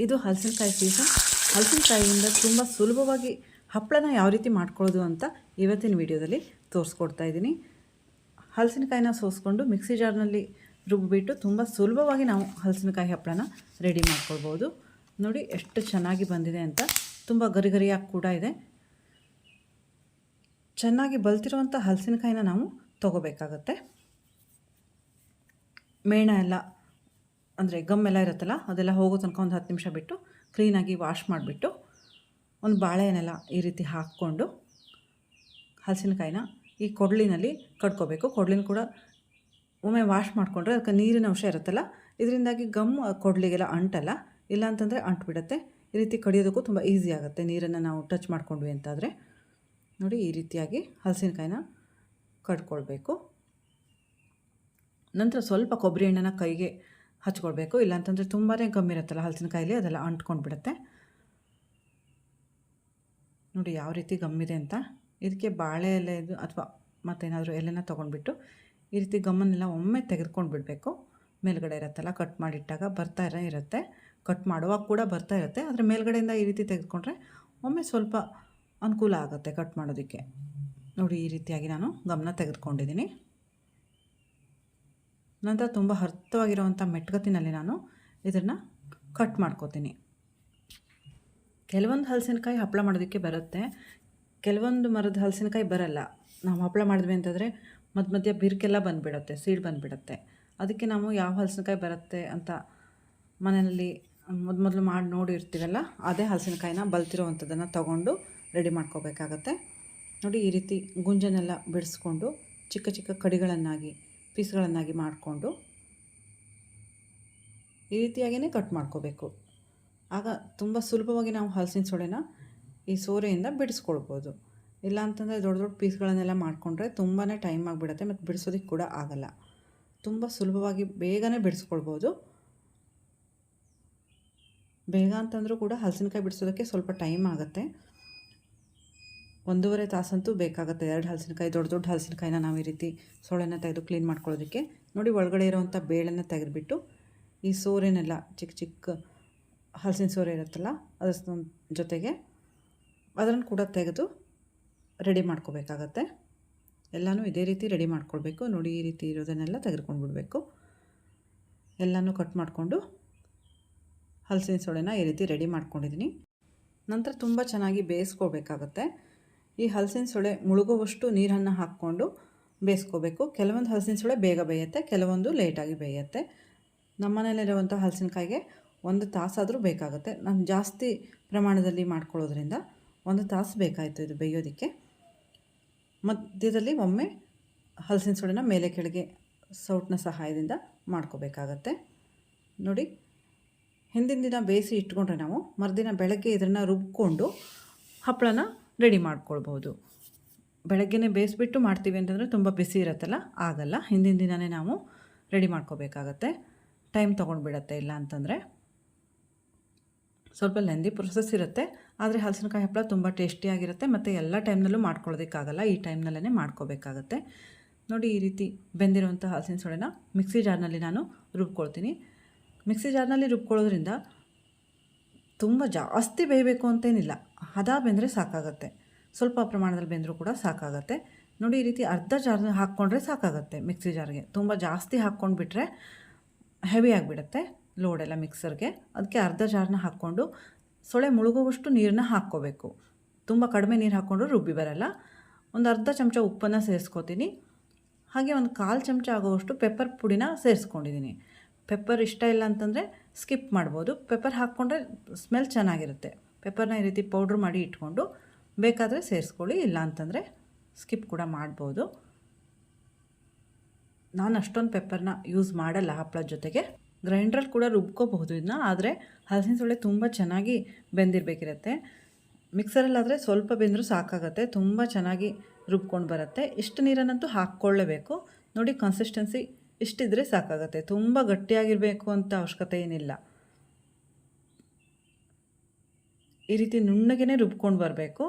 ಇದು ಹಲಸಿನಕಾಯಿ ಸೀಸನ್. ಹಲಸಿನಕಾಯಿಯಿಂದ ತುಂಬ ಸುಲಭವಾಗಿ ಹಪ್ಪಳನ ಯಾವ ರೀತಿ ಮಾಡ್ಕೊಳ್ಳೋದು ಅಂತ ಇವತ್ತಿನ ವಿಡಿಯೋದಲ್ಲಿ ತೋರಿಸ್ಕೊಡ್ತಾ ಇದ್ದೀನಿ. ಹಲಸಿನಕಾಯಿನ ಸೋಸ್ಕೊಂಡು ಮಿಕ್ಸಿ ಜಾರ್ನಲ್ಲಿ ರುಬ್ಬಿಬಿಟ್ಟು ತುಂಬ ಸುಲಭವಾಗಿ ನಾವು ಹಲಸಿನಕಾಯಿ ಹಪ್ಪಳನ ರೆಡಿ ಮಾಡ್ಕೊಳ್ಬೋದು. ನೋಡಿ ಎಷ್ಟು ಚೆನ್ನಾಗಿ ಬಂದಿದೆ ಅಂತ. ತುಂಬ ಗರಿಗರಿಯಾಗಿ ಕೂಡ ಇದೆ. ಚೆನ್ನಾಗಿ ಬಲ್ತಿರುವಂಥ ಹಲಸಿನಕಾಯಿನ ನಾವು ತೊಗೋಬೇಕಾಗತ್ತೆ. ಮೇಣ ಎಲ್ಲ ಅಂದರೆ ಗಮ್ಮೆಲ್ಲ ಇರುತ್ತಲ್ಲ ಅದೆಲ್ಲ ಹೋಗೋ ತನಕ ಒಂದು 10 ನಿಮಿಷ ಬಿಟ್ಟು ಕ್ಲೀನಾಗಿ ವಾಶ್ ಮಾಡಿಬಿಟ್ಟು ಒಂದು ಬಾಳೆಹಣ್ಣೆಲ್ಲ ಈ ರೀತಿ ಹಾಕ್ಕೊಂಡು ಹಲಸಿನಕಾಯಿನ ಈ ಕೊಡಲಿನಲ್ಲಿ ಕಡ್ಕೋಬೇಕು. ಕೊಡಲಿನ ಕೂಡ ಒಮ್ಮೆ ವಾಶ್ ಮಾಡಿಕೊಂಡ್ರೆ ಅದಕ್ಕೆ ನೀರಿನ ಅಂಶ ಇರುತ್ತಲ್ಲ, ಇದರಿಂದಾಗಿ ಗಮ್ ಕೊಡಲಿಗೆಲ್ಲ ಅಂಟಲ್ಲ. ಇಲ್ಲ ಅಂತಂದರೆ ಅಂಟುಬಿಡುತ್ತೆ. ಈ ರೀತಿ ಕಡಿಯೋದಕ್ಕೂ ತುಂಬ ಈಸಿ ಆಗುತ್ತೆ ನೀರನ್ನು ನಾವು ಟಚ್ ಮಾಡ್ಕೊಂಡ್ವಿ ಅಂತಾದರೆ. ನೋಡಿ ಈ ರೀತಿಯಾಗಿ ಹಲಸಿನಕಾಯಿನ ಕಡ್ಕೊಳ್ಬೇಕು. ನಂತರ ಸ್ವಲ್ಪ ಕೊಬ್ಬರಿ ಎಣ್ಣೆನ ಕೈಗೆ ಹಚ್ಕೊಳ್ಬೇಕು. ಇಲ್ಲಾಂತಂದರೆ ತುಂಬಾ ಗಮ್ಮಿರುತ್ತಲ್ಲ ಹಲಸಿನಕಾಯಲ್ಲಿ, ಅದೆಲ್ಲ ಅಂಟ್ಕೊಂಡು ಬಿಡುತ್ತೆ. ನೋಡಿ ಯಾವ ರೀತಿ ಗಮ್ಮಿದೆ ಅಂತ. ಇದಕ್ಕೆ ಬಾಳೆ ಎಲೆದು ಅಥವಾ ಮತ್ತೇನಾದರೂ ಎಲೆನ ತೊಗೊಂಡ್ಬಿಟ್ಟು ಈ ರೀತಿ ಗಮ್ಮನ್ನೆಲ್ಲ ಒಮ್ಮೆ ತೆಗೆದುಕೊಂಡು ಬಿಡಬೇಕು. ಮೇಲ್ಗಡೆ ಇರುತ್ತಲ್ಲ ಕಟ್ ಮಾಡಿಟ್ಟಾಗ ಬರ್ತಾ ಇರುತ್ತೆ, ಕಟ್ ಮಾಡುವಾಗ ಕೂಡ ಬರ್ತಾ ಇರುತ್ತೆ. ಆದರೆ ಮೇಲ್ಗಡೆಯಿಂದ ಈ ರೀತಿ ತೆಗೆದುಕೊಂಡ್ರೆ ಒಮ್ಮೆ ಸ್ವಲ್ಪ ಅನುಕೂಲ ಆಗುತ್ತೆ ಕಟ್ ಮಾಡೋದಕ್ಕೆ. ನೋಡಿ ಈ ರೀತಿಯಾಗಿ ನಾನು ಗಮನ ತೆಗೆದುಕೊಂಡಿದ್ದೀನಿ. ನಂತರ ತುಂಬ ಹರ್ತವಾಗಿರುವಂಥ ಮೆಟ್ಗತ್ತಿನಲ್ಲಿ ನಾನು ಇದನ್ನು ಕಟ್ ಮಾಡ್ಕೋತೀನಿ. ಕೆಲವೊಂದು ಹಲಸಿನಕಾಯಿ ಹಪ್ಪಳ ಮಾಡೋದಕ್ಕೆ ಬರುತ್ತೆ, ಕೆಲವೊಂದು ಮರದ ಹಲಸಿನಕಾಯಿ ಬರಲ್ಲ. ನಾವು ಹಪ್ಪಳ ಮಾಡಿದ್ವಿ ಅಂತಂದರೆ ಮಧ್ಯ ಬಿರುಕೆಲ್ಲ ಬಂದುಬಿಡುತ್ತೆ, ಸೀಡ್ ಬಂದುಬಿಡುತ್ತೆ. ಅದಕ್ಕೆ ನಾವು ಯಾವ ಹಲಸಿನಕಾಯಿ ಬರುತ್ತೆ ಅಂತ ಮನೆಯಲ್ಲಿ ಮೊದಲು ಮಾಡಿ ನೋಡಿರ್ತೀವಲ್ಲ, ಅದೇ ಹಲಸಿನಕಾಯಿನ ಬಲ್ತಿರೋವಂಥದ್ದನ್ನು ತೊಗೊಂಡು ರೆಡಿ ಮಾಡ್ಕೋಬೇಕಾಗತ್ತೆ. ನೋಡಿ ಈ ರೀತಿ ಗುಂಜನ್ನೆಲ್ಲ ಬಿಡಿಸ್ಕೊಂಡು ಚಿಕ್ಕ ಚಿಕ್ಕ ಕಡಿಗಳನ್ನಾಗಿ ಪೀಸ್ಗಳನ್ನಾಗಿ ಮಾಡಿಕೊಂಡು ಈ ರೀತಿಯಾಗಿಯೇ ಕಟ್ ಮಾಡ್ಕೋಬೇಕು. ಆಗ ತುಂಬ ಸುಲಭವಾಗಿ ನಾವು ಹಲಸಿನ ಸೊಳೆನ ಈ ಸೋರೆಯಿಂದ ಬಿಡಿಸ್ಕೊಳ್ಬೋದು. ಇಲ್ಲ ಅಂತಂದರೆ ದೊಡ್ಡ ದೊಡ್ಡ ಪೀಸ್ಗಳನ್ನೆಲ್ಲ ಮಾಡಿಕೊಂಡ್ರೆ ತುಂಬಾ ಟೈಮ್ ಆಗಿಬಿಡುತ್ತೆ ಮತ್ತು ಬಿಡಿಸೋದಕ್ಕೆ ಕೂಡ ಆಗಲ್ಲ. ತುಂಬ ಸುಲಭವಾಗಿ ಬೇಗನೆ ಬಿಡಿಸ್ಕೊಳ್ಬೋದು. ಬೇಗ ಅಂತಂದರೂ ಕೂಡ ಹಲಸಿನಕಾಯಿ ಬಿಡಿಸೋದಕ್ಕೆ ಸ್ವಲ್ಪ ಟೈಮ್ ಆಗುತ್ತೆ. 1.5 ತಾಸಂತೂ ಬೇಕಾಗುತ್ತೆ. 2 ಹಲಸಿನಕಾಯಿ, ದೊಡ್ಡ ದೊಡ್ಡ ಹಲಸಿನಕಾಯಿನ ನಾವು ಈ ರೀತಿ ಸೊಳೆನ ತೆಗೆದು ಕ್ಲೀನ್ ಮಾಡ್ಕೊಳ್ಳೋದಕ್ಕೆ. ನೋಡಿ ಒಳಗಡೆ ಇರೋವಂಥ ಬೇಳೆನ ತೆಗೆದುಬಿಟ್ಟು ಈ ಸೋರೆನೆಲ್ಲ ಚಿಕ್ಕ ಚಿಕ್ಕ ಹಲಸಿನ ಸೋರೆ ಇರುತ್ತಲ್ಲ ಅದ್ರ ಜೊತೆಗೆ ಅದನ್ನು ಕೂಡ ತೆಗೆದು ರೆಡಿ ಮಾಡ್ಕೋಬೇಕಾಗತ್ತೆ. ಎಲ್ಲನೂ ಇದೇ ರೀತಿ ರೆಡಿ ಮಾಡ್ಕೊಳ್ಬೇಕು. ನೋಡಿ ಈ ರೀತಿ ಇರೋದನ್ನೆಲ್ಲ ತೆಗೆದುಕೊಂಡು ಬಿಡಬೇಕು. ಎಲ್ಲನೂ ಕಟ್ ಮಾಡಿಕೊಂಡು ಹಲಸಿನ ಸೊಳೆನ ಈ ರೀತಿ ರೆಡಿ ಮಾಡ್ಕೊಂಡಿದ್ದೀನಿ. ನಂತರ ತುಂಬ ಚೆನ್ನಾಗಿ ಬೇಯಿಸ್ಕೋಬೇಕಾಗತ್ತೆ. ಈ ಹಲಸಿನ ಸೊಳೆ ಮುಳುಗುವಷ್ಟು ನೀರನ್ನು ಹಾಕ್ಕೊಂಡು ಬೇಯಿಸ್ಕೋಬೇಕು. ಕೆಲವೊಂದು ಹಲಸಿನ ಸೊಳೆ ಬೇಗ ಬೇಯುತ್ತೆ, ಕೆಲವೊಂದು ಲೇಟಾಗಿ ಬೇಯುತ್ತೆ. ನಮ್ಮ ಮನೆಯಲ್ಲಿರುವಂಥ ಹಲಸಿನಕಾಯಿಗೆ 1 ತಾಸಾದರೂ ಬೇಕಾಗುತ್ತೆ. ನಾನು ಜಾಸ್ತಿ ಪ್ರಮಾಣದಲ್ಲಿ ಮಾಡ್ಕೊಳ್ಳೋದ್ರಿಂದ 1 ತಾಸು ಬೇಕಾಯಿತು ಇದು ಬೇಯೋದಕ್ಕೆ. ಮಧ್ಯದಲ್ಲಿ ಒಮ್ಮೆ ಹಲಸಿನ ಸೊಳೆನ ಮೇಲೆ ಕೆಳಗೆ ಸೌಟಿನ ಸಹಾಯದಿಂದ ಮಾಡ್ಕೋಬೇಕಾಗತ್ತೆ. ನೋಡಿ ಹಿಂದಿನ ದಿನ ಬೇಯಿಸಿ ಇಟ್ಕೊಂಡ್ರೆ ನಾವು ಮರುದಿನ ಬೆಳಗ್ಗೆ ಇದನ್ನು ರುಬ್ಕೊಂಡು ಹಪ್ಪಳನ ರೆಡಿ ಮಾಡ್ಕೊಳ್ಬೋದು. ಬೆಳಗ್ಗೆನೇ ಬೇಯಿಸ್ಬಿಟ್ಟು ಮಾಡ್ತೀವಿ ಅಂತಂದರೆ ತುಂಬ ಬಿಸಿ ಇರುತ್ತಲ್ಲ, ಆಗಲ್ಲ. ಹಿಂದಿನ ದಿನವೇ ನಾವು ರೆಡಿ ಮಾಡ್ಕೋಬೇಕಾಗತ್ತೆ. ಟೈಮ್ ತೊಗೊಂಡ್ಬಿಡತ್ತೆ. ಇಲ್ಲ ಅಂತಂದರೆ ಸ್ವಲ್ಪ ಲೆಂದಿ ಪ್ರೊಸೆಸ್ ಇರುತ್ತೆ. ಆದರೆ ಹಲಸಿನಕಾಯಿ ಹಪ್ಪಳ ತುಂಬ ಟೇಸ್ಟಿಯಾಗಿರುತ್ತೆ ಮತ್ತು ಎಲ್ಲ ಟೈಮ್ನಲ್ಲೂ ಮಾಡ್ಕೊಳ್ಳೋದಕ್ಕಾಗಲ್ಲ, ಈ ಟೈಮ್ನಲ್ಲೇ ಮಾಡ್ಕೋಬೇಕಾಗತ್ತೆ. ನೋಡಿ ಈ ರೀತಿ ಬೆಂದಿರುವಂಥ ಹಲಸಿನ ಸೊಳೆನ ಮಿಕ್ಸಿ ಜಾರ್ನಲ್ಲಿ ನಾನು ರುಬ್ಕೊಳ್ತೀನಿ. ಮಿಕ್ಸಿ ಜಾರ್ನಲ್ಲಿ ರುಬ್ಕೊಳ್ಳೋದ್ರಿಂದ ತುಂಬ ಜಾಸ್ತಿ ಬೇಯಬೇಕು ಅಂತೇನಿಲ್ಲ, ಹದ ಬೆಂದರೆ ಸಾಕಾಗತ್ತೆ. ಸ್ವಲ್ಪ ಪ್ರಮಾಣದಲ್ಲಿ ಬೆಂದರೂ ಕೂಡ ಸಾಕಾಗತ್ತೆ. ನೋಡಿ ಈ ರೀತಿ ಅರ್ಧ ಜಾರ್ ಹಾಕ್ಕೊಂಡ್ರೆ ಸಾಕಾಗತ್ತೆ ಮಿಕ್ಸಿ ಜಾರ್ಗೆ. ತುಂಬ ಜಾಸ್ತಿ ಹಾಕ್ಕೊಂಡ್ಬಿಟ್ರೆ ಹೆವಿ ಆಗಿಬಿಡುತ್ತೆ ಲೋಡೆಲ್ಲ ಮಿಕ್ಸರ್ಗೆ. ಅದಕ್ಕೆ ಅರ್ಧ ಜಾರನ್ನ ಹಾಕ್ಕೊಂಡು ಸೊಳೆ ಮುಳುಗುವಷ್ಟು ನೀರನ್ನ ಹಾಕ್ಕೋಬೇಕು. ತುಂಬ ಕಡಿಮೆ ನೀರು ಹಾಕ್ಕೊಂಡ್ರೂ ರುಬ್ಬಿ ಬರಲ್ಲ. ಒಂದು ಅರ್ಧ ಚಮಚ ಉಪ್ಪನ್ನು ಸೇರಿಸ್ಕೊತೀನಿ. ಹಾಗೆ ಒಂದು 1/4 ಚಮಚ ಆಗುವಷ್ಟು ಪೆಪ್ಪರ್ ಪುಡಿನ ಸೇರಿಸ್ಕೊಂಡಿದ್ದೀನಿ. ಪೆಪ್ಪರ್ ಇಷ್ಟ ಇಲ್ಲ ಅಂತಂದರೆ ಸ್ಕಿಪ್ ಮಾಡ್ಬೋದು. ಪೆಪ್ಪರ್ ಹಾಕ್ಕೊಂಡ್ರೆ ಸ್ಮೆಲ್ ಚೆನ್ನಾಗಿರುತ್ತೆ. ಪೆಪ್ಪರ್ನ ಈ ರೀತಿ ಪೌಡ್ರ್ ಮಾಡಿ ಇಟ್ಕೊಂಡು ಬೇಕಾದರೆ ಸೇರಿಸ್ಕೊಳ್ಳಿ, ಇಲ್ಲ ಅಂತಂದರೆ ಸ್ಕಿಪ್ ಕೂಡ ಮಾಡ್ಬೋದು. ನಾನು ಅಷ್ಟೊಂದು ಪೆಪ್ಪರ್ನ ಯೂಸ್ ಮಾಡಲ್ಲ ಹಪ್ಪಳದ ಜೊತೆಗೆ. ಗ್ರೈಂಡ್ರಲ್ಲಿ ಕೂಡ ರುಬ್ಕೋಬಹುದು ಇದನ್ನ, ಆದರೆ ಹಲಸಿನ ಸೊಳ್ಳೆ ತುಂಬ ಚೆನ್ನಾಗಿ ಬೆಂದಿರಬೇಕಿರುತ್ತೆ. ಮಿಕ್ಸರಲ್ಲಾದರೆ ಸ್ವಲ್ಪ ಬೆಂದರೂ ಸಾಕಾಗುತ್ತೆ, ತುಂಬ ಚೆನ್ನಾಗಿ ರುಬ್ಕೊಂಡು ಬರುತ್ತೆ. ಇಷ್ಟು ನೀರನ್ನಂತೂ ಹಾಕ್ಕೊಳ್ಳೇಬೇಕು. ನೋಡಿ ಕನ್ಸಿಸ್ಟೆನ್ಸಿ ಇಷ್ಟಿದ್ರೆ ಸಾಕಾಗುತ್ತೆ. ತುಂಬ ಗಟ್ಟಿಯಾಗಿರಬೇಕು ಅಂತ ಅವಶ್ಯಕತೆ ಏನಿಲ್ಲ. ಈ ರೀತಿ ನುಣ್ಣಗೆ ರುಬ್ಕೊಂಡು ಬರಬೇಕು.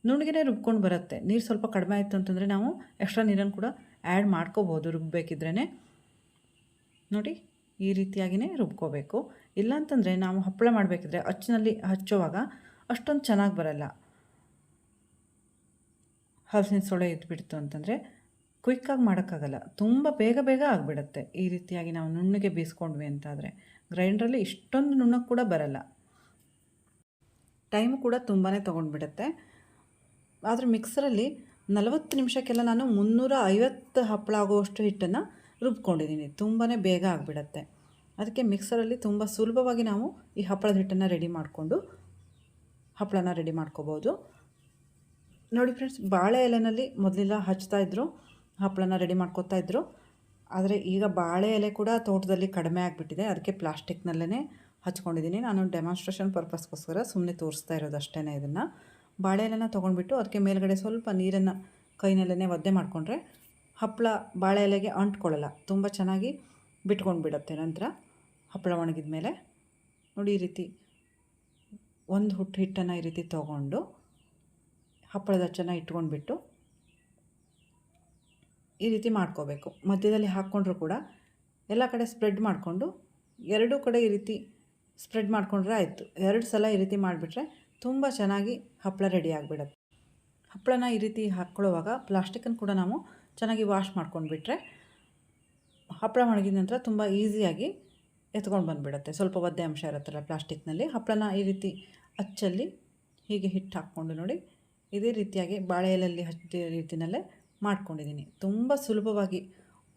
ನುಣ್ಣಗೆ ರುಬ್ಕೊಂಡು ಬರುತ್ತೆ. ನೀರು ಸ್ವಲ್ಪ ಕಡಿಮೆ ಆಯಿತು ಅಂತಂದರೆ ನಾವು ಎಕ್ಸ್ಟ್ರಾ ನೀರನ್ನು ಕೂಡ ಆ್ಯಡ್ ಮಾಡ್ಕೋಬೋದು ರುಬ್ಬಬೇಕಿದ್ರೇ. ನೋಡಿ ಈ ರೀತಿಯಾಗಿಯೇ ರುಬ್ಕೋಬೇಕು. ಇಲ್ಲಾಂತಂದರೆ ನಾವು ಹಪ್ಪಳ ಮಾಡಬೇಕಿದ್ರೆ ಅಚ್ಚಿನಲ್ಲಿ ಹಚ್ಚುವಾಗ ಅಷ್ಟೊಂದು ಚೆನ್ನಾಗಿ ಬರಲ್ಲ. ಹಲಸಿನ ಸೊಳೆ ಇದ್ಬಿಡ್ತು ಅಂತಂದರೆ ಕ್ವಿಕ್ಕಾಗಿ ಮಾಡೋಕ್ಕಾಗಲ್ಲ, ತುಂಬ ಬೇಗ ಬೇಗ ಆಗಿಬಿಡುತ್ತೆ. ಈ ರೀತಿಯಾಗಿ ನಾವು ನುಣ್ಣಗೆ ಬೀಸ್ಕೊಂಡ್ವಿ ಅಂತಾದರೆ ಗ್ರೈಂಡ್ರಲ್ಲಿ ಇಷ್ಟೊಂದು ನುಣ್ಣಗೆ ಕೂಡ ಬರಲ್ಲ, ಟೈಮು ಕೂಡ ತುಂಬಾ ತೊಗೊಂಡ್ಬಿಡುತ್ತೆ. ಆದರೆ ಮಿಕ್ಸರಲ್ಲಿ 40 ನಿಮಿಷಕ್ಕೆಲ್ಲ ನಾನು 350 ಹಪ್ಪಳ ಆಗುವಷ್ಟು ಹಿಟ್ಟನ್ನು ರುಬ್ಕೊಂಡಿದ್ದೀನಿ. ತುಂಬಾ ಬೇಗ ಆಗಿಬಿಡತ್ತೆ. ಅದಕ್ಕೆ ಮಿಕ್ಸರಲ್ಲಿ ತುಂಬ ಸುಲಭವಾಗಿ ನಾವು ಈ ಹಪ್ಪಳದ ಹಿಟ್ಟನ್ನು ರೆಡಿ ಮಾಡಿಕೊಂಡು ಹಪ್ಪಳನ ರೆಡಿ ಮಾಡ್ಕೋಬೋದು. ನೋಡಿ ಫ್ರೆಂಡ್ಸ್, ಬಾಳೆ ಎಲೆಯಲ್ಲಿ ಮೊದಲೆಲ್ಲ ಹಚ್ತಾಯಿದ್ರು, ಹಪ್ಪಳನ ರೆಡಿ ಮಾಡ್ಕೋತಾ ಇದ್ರು. ಆದರೆ ಈಗ ಬಾಳೆ ಎಲೆ ಕೂಡ ತೋಟದಲ್ಲಿ ಕಡಿಮೆ ಆಗಿಬಿಟ್ಟಿದೆ. ಅದಕ್ಕೆ ಪ್ಲಾಸ್ಟಿಕ್ನಲ್ಲೇ ಹಚ್ಕೊಂಡಿದ್ದೀನಿ. ನಾನು ಡೆಮಾನ್ಸ್ಟ್ರೇಷನ್ ಪರ್ಪಸ್ಗೋಸ್ಕರ ಸುಮ್ಮನೆ ತೋರಿಸ್ತಾ ಇರೋದು ಅಷ್ಟೇ. ಇದನ್ನು ಬಾಳೆ ಎಲೆನ ತೊಗೊಂಡ್ಬಿಟ್ಟು ಅದಕ್ಕೆ ಮೇಲ್ಗಡೆ ಸ್ವಲ್ಪ ನೀರನ್ನು ಕೈನಲ್ಲೇ ಒದ್ದೆ ಮಾಡಿಕೊಂಡ್ರೆ ಹಪ್ಪಳ ಬಾಳೆ ಎಲೆಗೆ ಅಂಟ್ಕೊಳ್ಳಲ್ಲ, ತುಂಬ ಚೆನ್ನಾಗಿ ಬಿಟ್ಕೊಂಡು ಬಿಡುತ್ತೆ. ನಂತರ ಹಪ್ಪಳ ಒಣಗಿದ ಮೇಲೆ ನೋಡಿ, ಈ ರೀತಿ ಒಂದು ಹುಟ್ಟು ಹಿಟ್ಟನ್ನು ಈ ರೀತಿ ತೊಗೊಂಡು ಹಪ್ಪಳದ ಅಚ್ಚನ್ನು ಇಟ್ಕೊಂಡ್ಬಿಟ್ಟು ಈ ರೀತಿ ಮಾಡ್ಕೋಬೇಕು. ಮಧ್ಯದಲ್ಲಿ ಹಾಕ್ಕೊಂಡ್ರೂ ಕೂಡ ಎಲ್ಲ ಕಡೆ ಸ್ಪ್ರೆಡ್ ಮಾಡಿಕೊಂಡು ಎರಡೂ ಕಡೆ ಈ ರೀತಿ ಸ್ಪ್ರೆಡ್ ಮಾಡಿಕೊಂಡ್ರೆ ಆಯಿತು. 2 ಸಲ ಈ ರೀತಿ ಮಾಡಿಬಿಟ್ರೆ ತುಂಬ ಚೆನ್ನಾಗಿ ಹಪ್ಪಳ ರೆಡಿ ಆಗಿಬಿಡುತ್ತೆ. ಹಪ್ಪಳನ ಈ ರೀತಿ ಹಾಕ್ಕೊಳ್ಳುವಾಗ ಪ್ಲಾಸ್ಟಿಕ್ಕನ್ನು ಕೂಡ ನಾವು ಚೆನ್ನಾಗಿ ವಾಶ್ ಮಾಡ್ಕೊಂಡ್ಬಿಟ್ರೆ ಹಪ್ಪಳ ಒಣಗಿದ ನಂತರ ತುಂಬ ಈಸಿಯಾಗಿ ಎತ್ಕೊಂಡು ಬಂದುಬಿಡುತ್ತೆ. ಸ್ವಲ್ಪ ಒದ್ದೆ ಅಂಶ ಇರುತ್ತಲ್ಲ ಪ್ಲಾಸ್ಟಿಕ್ನಲ್ಲಿ. ಹಪ್ಪಳನ ಈ ರೀತಿ ಅಚ್ಚಲ್ಲಿ ಹೀಗೆ ಹಿಟ್ಟು ಹಾಕ್ಕೊಂಡು ನೋಡಿ, ಇದೇ ರೀತಿಯಾಗಿ ಬಾಳೆ ಎಲೆಯಲ್ಲಿ ಹಚ್ಚಿದ ರೀತಿಯಲ್ಲೇ ಮಾಡ್ಕೊಂಡಿದ್ದೀನಿ. ತುಂಬ ಸುಲಭವಾಗಿ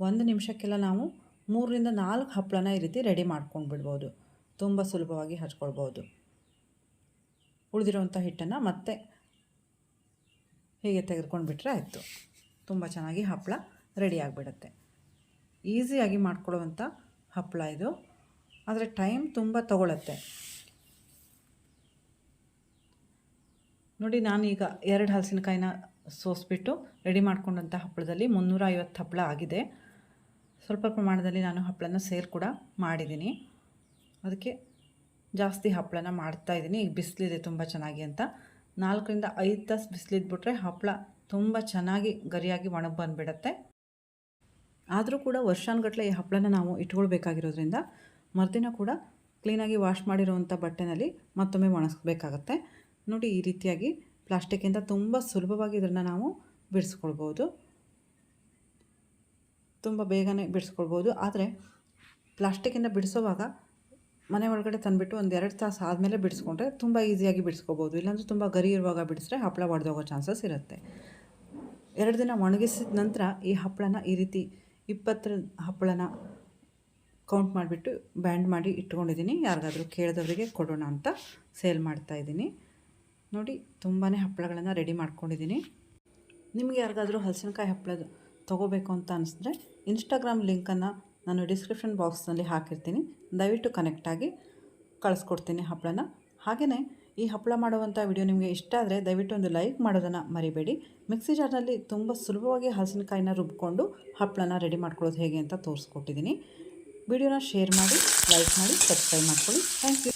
1 ನಿಮಿಷಕ್ಕೆಲ್ಲ ನಾವು 3ರಿಂದ 4 ಹಪ್ಪಳನ ಈ ರೀತಿ ರೆಡಿ ಮಾಡ್ಕೊಂಡು ಬಿಡ್ಬೋದು. ತುಂಬ ಸುಲಭವಾಗಿ ಹಚ್ಕೊಳ್ಬೋದು. ಉಳಿದಿರುವಂಥ ಹಿಟ್ಟನ್ನು ಮತ್ತೆ ಹೀಗೆ ತೆಗೆದುಕೊಂಡು ಬಿಟ್ಟರೆ ಆಯಿತು. ತುಂಬ ಚೆನ್ನಾಗಿ ಹಪ್ಪಳ ರೆಡಿ ಆಗಿಬಿಡುತ್ತೆ. ಈಸಿಯಾಗಿ ಮಾಡ್ಕೊಳ್ಳುವಂಥ ಹಪ್ಪಳ ಇದು, ಆದರೆ ಟೈಮ್ ತುಂಬ ತಗೊಳುತ್ತೆ. ನೋಡಿ, ನಾನೀಗ 2 ಹಲಸಿನಕಾಯಿನ ಸೋಸಿಬಿಟ್ಟು ರೆಡಿ ಮಾಡ್ಕೊಂಡಂಥ ಹಪ್ಪಳದಲ್ಲಿ 350 ಹಪ್ಪಳ ಆಗಿದೆ. ಸ್ವಲ್ಪ ಪ್ರಮಾಣದಲ್ಲಿ ನಾನು ಹಪ್ಪಳನ ಸೇಲ್ ಕೂಡ ಮಾಡಿದ್ದೀನಿ. ಅದಕ್ಕೆ ಜಾಸ್ತಿ ಹಪ್ಪಳನ ಮಾಡ್ತಾಯಿದ್ದೀನಿ. ಈಗ ಬಿಸಿಲಿದೆ ತುಂಬ ಚೆನ್ನಾಗಿ ಅಂತ 4ರಿಂದ 5 ತಾಸು ಬಿಸಿಲಿದ್ಬಿಟ್ರೆ ಹಪ್ಪಳ ತುಂಬ ಚೆನ್ನಾಗಿ ಗರಿಯಾಗಿ ಒಣಗಿ ಬಂದುಬಿಡತ್ತೆ. ಆದರೂ ಕೂಡ ವರ್ಷಾನುಗಟ್ಟಲೆ ಈ ಹಪ್ಪಳನ ನಾವು ಇಟ್ಕೊಳ್ಬೇಕಾಗಿರೋದ್ರಿಂದ ಮರುದಿನ ಕೂಡ ಕ್ಲೀನಾಗಿ ವಾಶ್ ಮಾಡಿರೋವಂಥ ಬಟ್ಟೆನಲ್ಲಿ ಮತ್ತೊಮ್ಮೆ ಒಣಗಿಸ್ಬೇಕಾಗತ್ತೆ. ನೋಡಿ, ಈ ರೀತಿಯಾಗಿ ಪ್ಲಾಸ್ಟಿಕ್ಕಿಂದ ತುಂಬ ಸುಲಭವಾಗಿ ಇದನ್ನು ನಾವು ಬಿಡಿಸ್ಕೊಳ್ಬೋದು. ತುಂಬ ಬೇಗನೆ ಬಿಡಿಸ್ಕೊಳ್ಬೋದು. ಆದರೆ ಪ್ಲಾಸ್ಟಿಕ್ಕಿಂದ ಬಿಡಿಸೋವಾಗ ಮನೆ ಒಳಗಡೆ ತಂದುಬಿಟ್ಟು ಒಂದು 2 ತಾಸು ಆದಮೇಲೆ ಬಿಡಿಸ್ಕೊಂಡ್ರೆ ತುಂಬ ಈಸಿಯಾಗಿ ಬಿಡಿಸ್ಕೋಬೋದು. ಇಲ್ಲಾಂದರೆ ತುಂಬ ಗರಿ ಇರುವಾಗ ಬಿಡಿಸಿದ್ರೆ ಹಪ್ಪಳ ಒಡೆದೋಗೋ ಚಾನ್ಸಸ್ ಇರುತ್ತೆ. 2 ದಿನ ಒಣಗಿಸಿದ ನಂತರ ಈ ಹಪ್ಪಳನ ಈ ರೀತಿ 20 ಹಪ್ಪಳನ ಕೌಂಟ್ ಮಾಡಿಬಿಟ್ಟು ಬ್ಯಾಂಡ್ ಮಾಡಿ ಇಟ್ಕೊಂಡಿದ್ದೀನಿ. ಯಾರಿಗಾದರೂ ಕೇಳಿದವರಿಗೆ ಕೊಡೋಣ ಅಂತ ಸೇಲ್ ಮಾಡ್ತಾಯಿದ್ದೀನಿ. ನೋಡಿ, ತುಂಬಾ ಹಪ್ಪಳಗಳನ್ನು ರೆಡಿ ಮಾಡ್ಕೊಂಡಿದ್ದೀನಿ. ನಿಮಗೆ ಯಾರಿಗಾದರೂ ಹಲಸಿನಕಾಯಿ ಹಪ್ಪಳದ ತೊಗೋಬೇಕು ಅಂತ ಅನಿಸಿದ್ರೆ ಇನ್ಸ್ಟಾಗ್ರಾಮ್ ಲಿಂಕನ್ನು ನಾನು ಡಿಸ್ಕ್ರಿಪ್ಷನ್ ಬಾಕ್ಸ್ನಲ್ಲಿ ಹಾಕಿರ್ತೀನಿ. ದಯವಿಟ್ಟು ಕನೆಕ್ಟ್ ಆಗಿ ಕಳಿಸ್ಕೊಡ್ತೀನಿ ಹಪ್ಪಳನ. ಹಾಗೆಯೇ ಈ ಹಪ್ಪಳ ಮಾಡುವಂಥ ವಿಡಿಯೋ ನಿಮಗೆ ಇಷ್ಟ ಆದರೆ ದಯವಿಟ್ಟು ಒಂದು ಲೈಕ್ ಮಾಡೋದನ್ನು ಮರಿಬೇಡಿ. ಮಿಕ್ಸಿ ಜಾರ್ನಲ್ಲಿ ತುಂಬ ಸುಲಭವಾಗಿ ಹಲಸಿನಕಾಯಿನ ರುಬ್ಕೊಂಡು ಹಪ್ಪಳನ ರೆಡಿ ಮಾಡ್ಕೊಳ್ಳೋದು ಹೇಗೆ ಅಂತ ತೋರಿಸ್ಕೊಟ್ಟಿದ್ದೀನಿ. ವಿಡಿಯೋನ ಶೇರ್ ಮಾಡಿ, ಲೈಕ್ ಮಾಡಿ, ಸಬ್ಸ್ಕ್ರೈಬ್ ಮಾಡ್ಕೊಳ್ಳಿ. Thank you.